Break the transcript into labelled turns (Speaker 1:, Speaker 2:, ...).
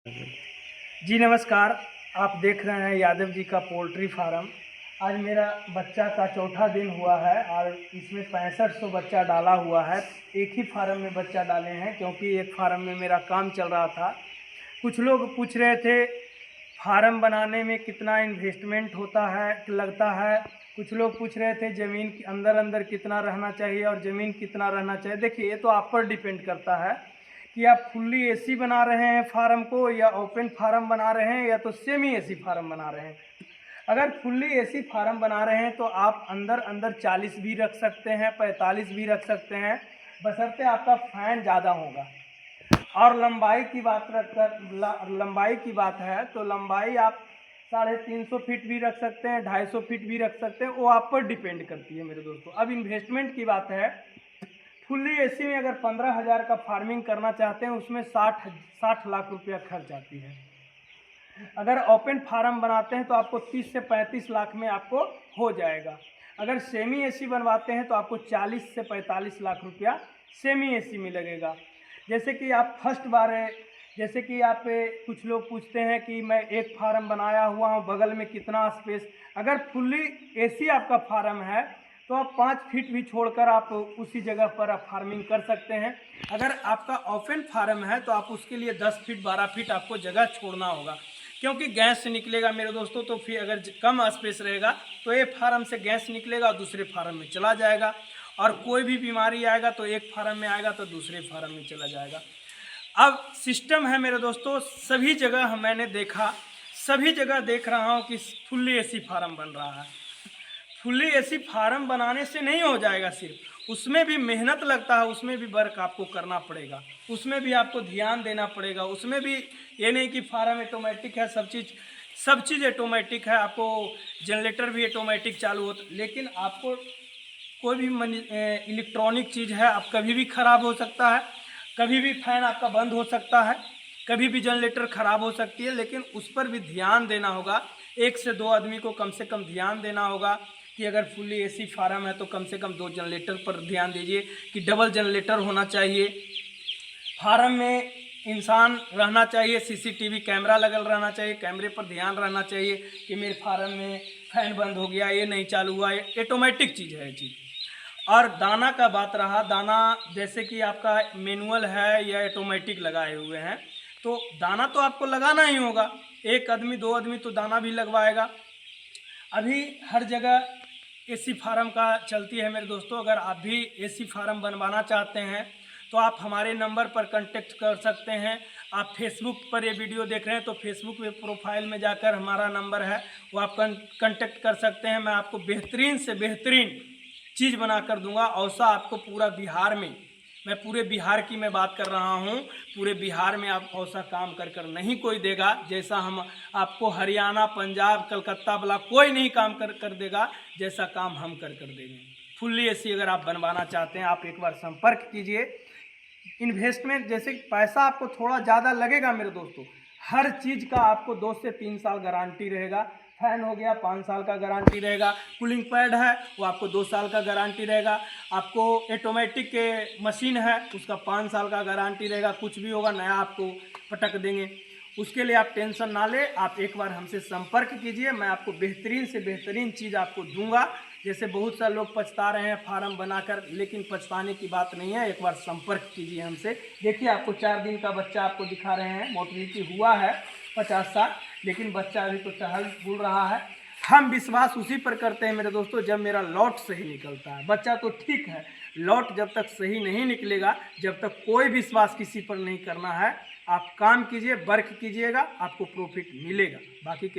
Speaker 1: जी नमस्कार। आप देख रहे हैं यादव जी का पोल्ट्री फार्म। आज मेरा बच्चा का चौथा दिन हुआ है और इसमें 6500 बच्चा डाला हुआ है। एक ही फार्म में बच्चा डाले हैं क्योंकि एक फार्म में मेरा काम चल रहा था। कुछ लोग पूछ रहे थे फार्म बनाने में कितना इन्वेस्टमेंट होता है लगता है। कुछ लोग पूछ रहे थे ज़मीन के अंदर कितना रहना चाहिए और ज़मीन कितना रहना चाहिए। देखिए, ये तो आप पर डिपेंड करता है कि आप फुल्ली एसी बना रहे हैं फार्म को या ओपन फार्म बना रहे हैं या तो सेमी एसी फार्म बना रहे हैं। अगर फुल्ली एसी फार्म बना रहे हैं तो आप अंदर 40 भी रख सकते हैं, 45 भी रख सकते हैं, बशर्ते आपका फैन ज़्यादा होगा। और लंबाई की बात है तो लंबाई आप 350 फीट भी रख सकते हैं, 250 फीट भी रख सकते हैं। वो आप पर डिपेंड करती है मेरे दोस्तों। अब इन्वेस्टमेंट की बात है। फुल्ली एसी में अगर 15,000 का फार्मिंग करना चाहते हैं उसमें 60 लाख रुपया खर्च आती है। अगर ओपन फार्म बनाते हैं तो आपको 30 से 35 लाख में आपको हो जाएगा। अगर सेमी एसी बनवाते हैं तो आपको 40 से 45 लाख रुपया सेमी एसी में लगेगा। जैसे कि आप फर्स्ट बार है, जैसे कि आप कुछ लोग पूछते हैं कि मैं एक फार्म बनाया हुआ हूँ, बगल में कितना स्पेस। अगर फुल्ली एसी आपका फार्म है तो आप 5 फीट भी छोड़कर आप उसी जगह पर आप फार्मिंग कर सकते हैं। अगर आपका ओपन फार्म है तो आप उसके लिए 10 फीट 12 फीट आपको जगह छोड़ना होगा, क्योंकि गैस से निकलेगा मेरे दोस्तों। तो फिर अगर कम स्पेस रहेगा तो एक फार्म से गैस निकलेगा और दूसरे फार्म में चला जाएगा, और कोई भी बीमारी आएगा तो एक फार्म में आएगा तो दूसरे फार्म में चला जाएगा। अब सिस्टम है मेरे दोस्तों, सभी जगह मैंने देखा, सभी जगह देख रहा हूँ कि फुल्ली एसी फार्म बन रहा है। फुल्ली एसी फार्म बनाने से नहीं हो जाएगा, सिर्फ उसमें भी मेहनत लगता है, उसमें भी वर्क आपको करना पड़ेगा, उसमें भी आपको ध्यान देना पड़ेगा। उसमें भी ये नहीं कि फार्म ऑटोमेटिक है, सब चीज़ ऑटोमेटिक है। आपको जनरेटर भी ऑटोमेटिक चालू होता, लेकिन आपको कोई भी इलेक्ट्रॉनिक चीज़ है, आप कभी भी ख़राब हो सकता है, कभी भी फैन आपका बंद हो सकता है, कभी भी जनरेटर ख़राब हो सकती है। लेकिन उस पर भी ध्यान देना होगा। 1 से 2 आदमी को कम से कम ध्यान देना होगा कि अगर फुल्ली एसी फार्म है तो कम से कम 2 जनरेटर पर ध्यान दीजिए कि डबल जनरेटर होना चाहिए। फार्म में इंसान रहना चाहिए, सीसीटीवी कैमरा लगल रहना चाहिए, कैमरे पर ध्यान रहना चाहिए कि मेरे फार्म में फैन बंद हो गया, ये नहीं चालू हुआ। ये ऑटोमेटिक चीज़ है ये चीज़। और दाना का बात रहा, दाना जैसे कि आपका मैनुअल है या ऑटोमेटिक लगाए हुए हैं, तो दाना तो आपको लगाना ही होगा। 1 आदमी 2 आदमी तो दाना भी लगवाएगा। अभी हर जगह एसी फार्म का चलती है मेरे दोस्तों। अगर आप भी एसी फार्म बनवाना चाहते हैं तो आप हमारे नंबर पर कांटेक्ट कर सकते हैं। आप फेसबुक पर ये वीडियो देख रहे हैं तो फेसबुक में प्रोफाइल में जाकर हमारा नंबर है, वो आप कांटेक्ट कर सकते हैं। मैं आपको बेहतरीन से बेहतरीन चीज़ बना कर दूंगा। औसा आपको पूरा बिहार में, मैं पूरे बिहार की मैं बात कर रहा हूँ, पूरे बिहार में आप ऐसा काम कर नहीं कोई देगा जैसा हम आपको हरियाणा, पंजाब, कलकत्ता वाला कोई नहीं काम कर देगा जैसा काम हम कर देंगे। फुल्ली एसी अगर आप बनवाना चाहते हैं आप एक बार संपर्क कीजिए। इन्वेस्टमेंट जैसे पैसा आपको थोड़ा ज़्यादा लगेगा मेरे दोस्तों। हर चीज़ का आपको 2 से 3 साल गारंटी रहेगा। फैन हो गया 5 साल का गारंटी रहेगा, कूलिंग पैड है वो आपको 2 साल का गारंटी रहेगा, आपको ऑटोमेटिक मशीन है उसका 5 साल का गारंटी रहेगा। कुछ भी होगा नया आपको पटक देंगे, उसके लिए आप टेंशन ना ले। आप एक बार हमसे संपर्क कीजिए, मैं आपको बेहतरीन से बेहतरीन चीज़ आपको दूंगा। जैसे बहुत सारे लोग पछता रहे हैं फार्म बनाकर, लेकिन पछताने की बात नहीं है। एक बार संपर्क कीजिए हमसे। देखिए, आपको 4 दिन का बच्चा आपको दिखा रहे हैं। मोटिलिटी हुआ है 50-60, लेकिन बच्चा अभी तो टहल बुल रहा है। हम विश्वास उसी पर करते हैं मेरे दोस्तों जब मेरा लॉट सही निकलता है। बच्चा तो ठीक है, लॉट जब तक सही नहीं निकलेगा, जब तक कोई विश्वास किसी पर नहीं करना है। आप काम कीजिए, वर्क कीजिएगा, आपको प्रॉफिट मिलेगा। बाकी के